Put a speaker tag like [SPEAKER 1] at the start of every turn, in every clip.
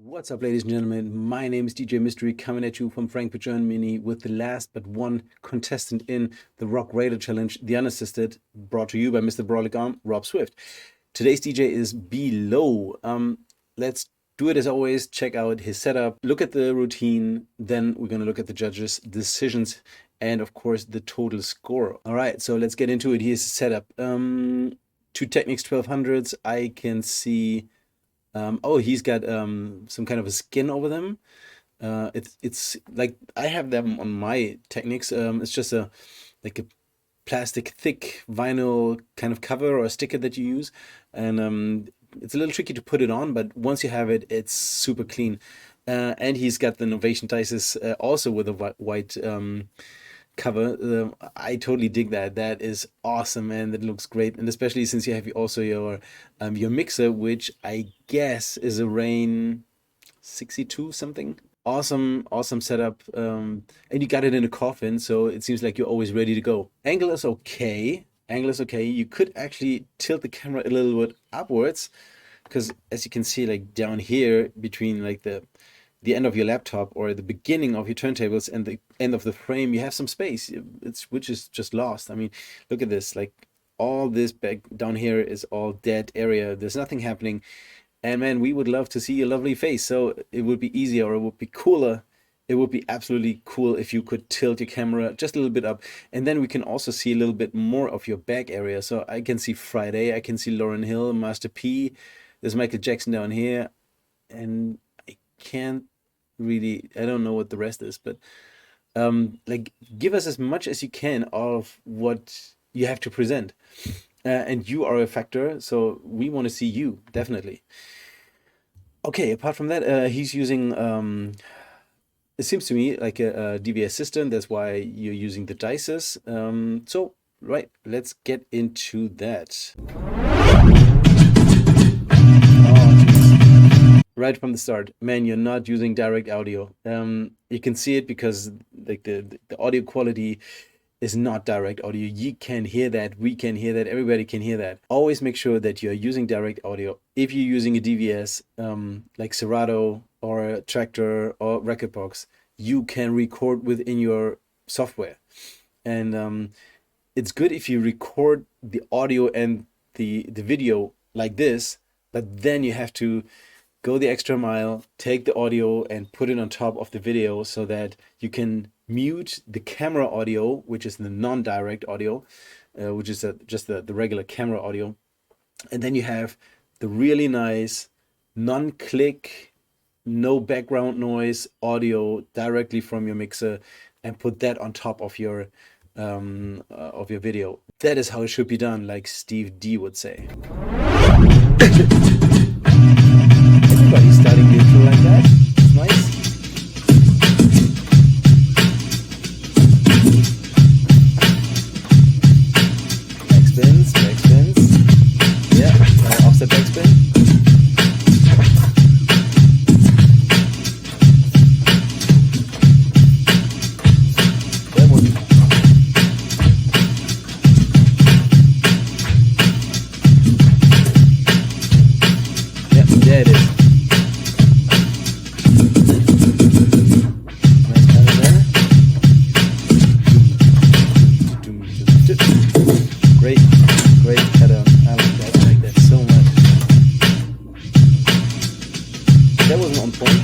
[SPEAKER 1] What's up, ladies and gentlemen? My name is DJ Mystery, coming at you from Frankfurt, Germany, with the last but one contestant in the Rock Raider Challenge, the Unassisted, brought to you by Mr. Brolic Arm, Rob Swift. Today's DJ is Below. Let's do it as always. Check out his setup, look at the routine, then we're going to look at the judges' decisions, and of course the total score. All right, so let's get into it. Here's the setup. Two Technics 1200s. I can see. Oh, he's got some kind of a skin over them. It's like I have them on my Technics. It's just a like a plastic thick vinyl kind of cover or a sticker that you use, and it's a little tricky to put it on, but once you have it, it's super clean. And he's got the Novation dices also with a white cover. I totally dig that. That is awesome, man. That looks great, and especially since you have also your mixer, which I guess is a Rain 62 something. Awesome setup. And you got it in a coffin, so it seems like you're always ready to go. Angle is okay. Angle is okay. You could actually tilt the camera a little bit upwards, because as you can see, like down here between like the end of your laptop or the beginning of your turntables and the end of the frame, you have some space. Which is just lost. I mean, look at this. Like all this back down here is all dead area. There's nothing happening. And man, we would love to see your lovely face. So it would be easier, or it would be cooler. It would be absolutely cool if you could tilt your camera just a little bit up, and then we can also see a little bit more of your back area. So I can see Friday, I can see Lauryn Hill, Master P. There's Michael Jackson down here, and I can't really. I don't know what the rest is, but like give us as much as you can of what you have to present. And you are a factor, so we want to see you definitely. Okay, apart from that, he's using it seems to me like a DVS system. That's why you're using the dices. So right, let's get into that. Right from the start, man, you're not using direct audio. You can see it because like the audio quality is not direct audio. You can hear that, we can hear that, everybody can hear that. Always make sure that you're using direct audio. If you're using a DVS, like Serato or a Tractor or Rekordbox, you can record within your software. And it's good if you record the audio and the video like this, but then you have to go the extra mile, take the audio and put it on top of the video so that you can mute the camera audio, which is the non-direct audio, which is just the regular camera audio. And then you have the really nice non-click, no background noise audio directly from your mixer, and put that on top of your video. That is how it should be done, like Steve D would say. Everybody's starting the intro like that. It's nice. Backspins. Yeah, offset backspin. That was there it is. Nice pattern there. Great pattern. I like that so much. That wasn't on point.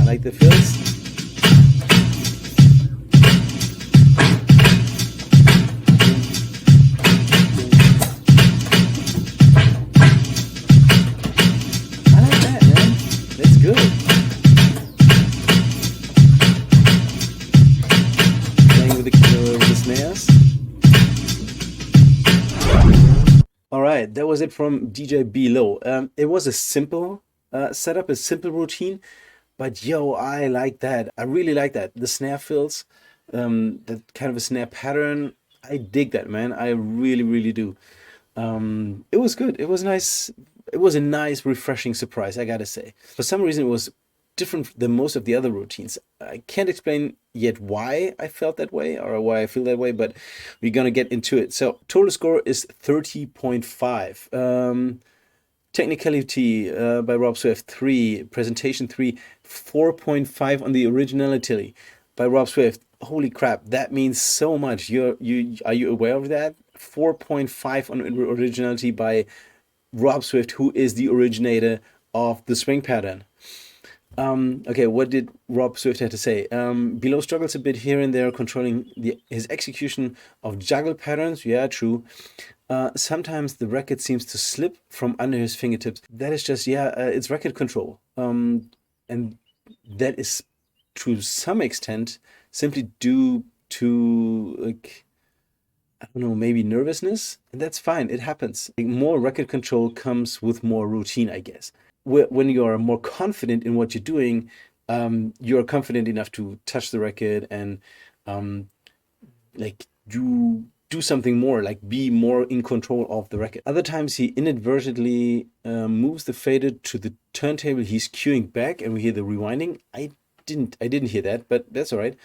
[SPEAKER 1] I like the fills. All right, that was it from DJ Below. It was a simple setup, a simple routine, but yo, I like that. I really like that. The snare fills, that kind of a snare pattern. I dig that, man. I really do. It was good. It was nice. It was a nice, refreshing surprise, I gotta say. For some reason, it was different than most of the other routines. I can't explain yet why I felt that way or why I feel that way, but we're gonna get into it. So total score is 30.5. Technicality by Rob Swift 3, presentation 3, 4.5 on the originality by Rob Swift. Holy crap, that means so much. Are you aware of that? 4.5 on originality by Rob Swift, who is the originator of the swing pattern. Okay, what did Rob Swift have to say? Below struggles a bit here and there, controlling his execution of juggle patterns. Yeah, true. Sometimes the racket seems to slip from under his fingertips. That is just, it's racket control. And that is to some extent simply due to, like, I don't know, maybe nervousness. And that's fine, it happens. Like, more racket control comes with more routine, I guess. When you are more confident in what you're doing, you're confident enough to touch the racket and like do something more, like be more in control of the racket. Other times he inadvertently moves the fader to the turntable. He's cueing back, and we hear the rewinding. I didn't hear that, but that's all right.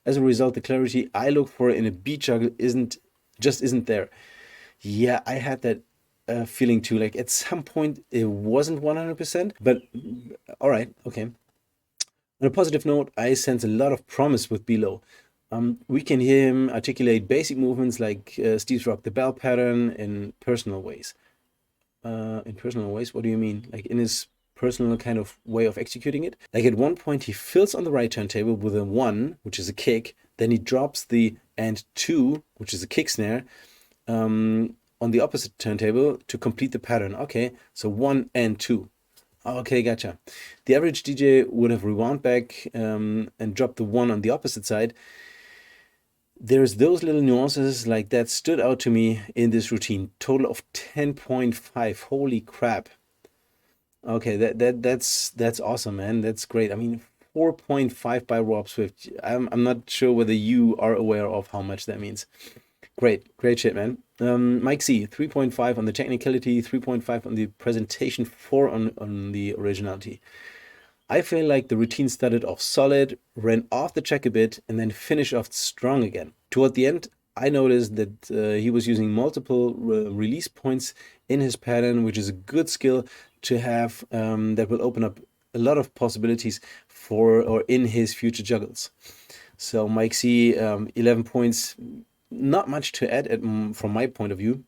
[SPEAKER 1] As a result, the clarity I look for in a beat juggle isn't there. Yeah, I had that feeling too. Like at some point it wasn't 100%, but all right, okay. On a positive note, I sense a lot of promise with Below. We can hear him articulate basic movements like Steve's Rock the Bell pattern in personal ways. In personal ways, what do you mean? Like in his personal kind of way of executing it? Like at one point he fills on the right turntable with a 1, which is a kick, then he drops the and 2, which is a kick snare, on the opposite turntable to complete the pattern. Okay, so 1 and 2. Okay, gotcha. The average DJ would have rewound back and dropped the 1 on the opposite side. There's those little nuances like that stood out to me in this routine. Total of 10.5. Holy crap. Okay, that's awesome, man. That's great. I mean, 4.5 by Rob Swift. I'm not sure whether you are aware of how much that means. Great shit, man. Mike C, 3.5 on the technicality, 3.5 on the presentation, 4 on the originality. I feel like the routine started off solid, ran off the track a bit, and then finished off strong again. Toward the end, I noticed that he was using multiple release points in his pattern, which is a good skill to have that will open up a lot of possibilities for or in his future juggles. So Mike C, 11 points. Not much to add from my point of view.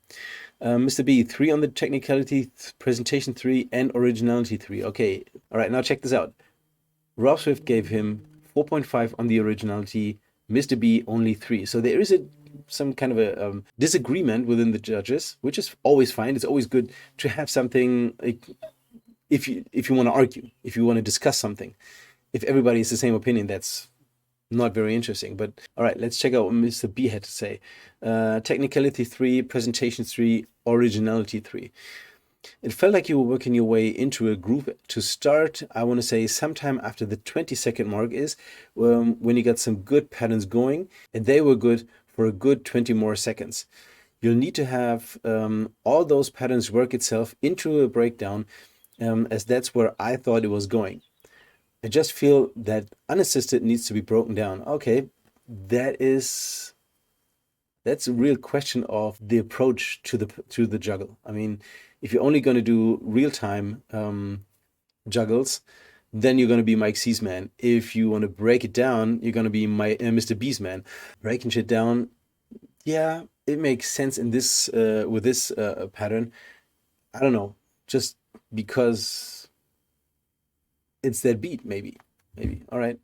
[SPEAKER 1] Mr. B, 3 on the technicality, presentation 3, and originality 3. Okay, all right, now check this out. Rob Swift gave him 4.5 on the originality, Mr. B only 3. So there is some kind of a disagreement within the judges, which is always fine. It's always good to have something, like, if you want to argue, if you want to discuss something. If everybody has the same opinion, that's not very interesting. But all right, let's check out what Mr. B had to say. Technicality 3, presentation 3, originality 3. It felt like you were working your way into a groove to start. I want to say sometime after the 20-second mark is when you got some good patterns going, and they were good for a good 20 more seconds. You'll need to have all those patterns work itself into a breakdown, as that's where I thought it was going. I just feel that unassisted needs to be broken down. Okay, that's a real question of the approach to the juggle. I mean, if you're only going to do real-time juggles, then you're going to be Mike C's man. If you want to break it down, you're going to be Mr. B's man. Breaking shit down, yeah, it makes sense in this with this pattern. I don't know, just because it's that beat, maybe. All right.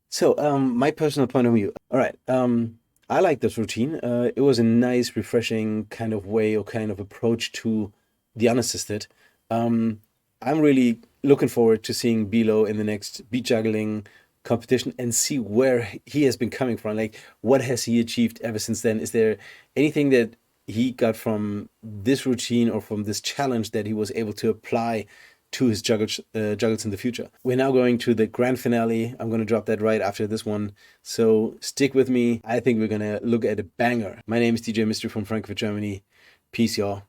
[SPEAKER 1] So, my personal point of view. All right. I like this routine. It was a nice, refreshing kind of way or kind of approach to the unassisted. I'm really looking forward to seeing Bilo in the next beat juggling competition and see where he has been coming from. Like, what has he achieved ever since then? Is there anything that he got from this routine or from this challenge that he was able to apply to his juggles in the future? We're now going to the grand finale. I'm going to drop that right after this one. So stick with me. I think we're going to look at a banger. My name is DJ Mystery from Frankfurt, Germany. Peace, y'all.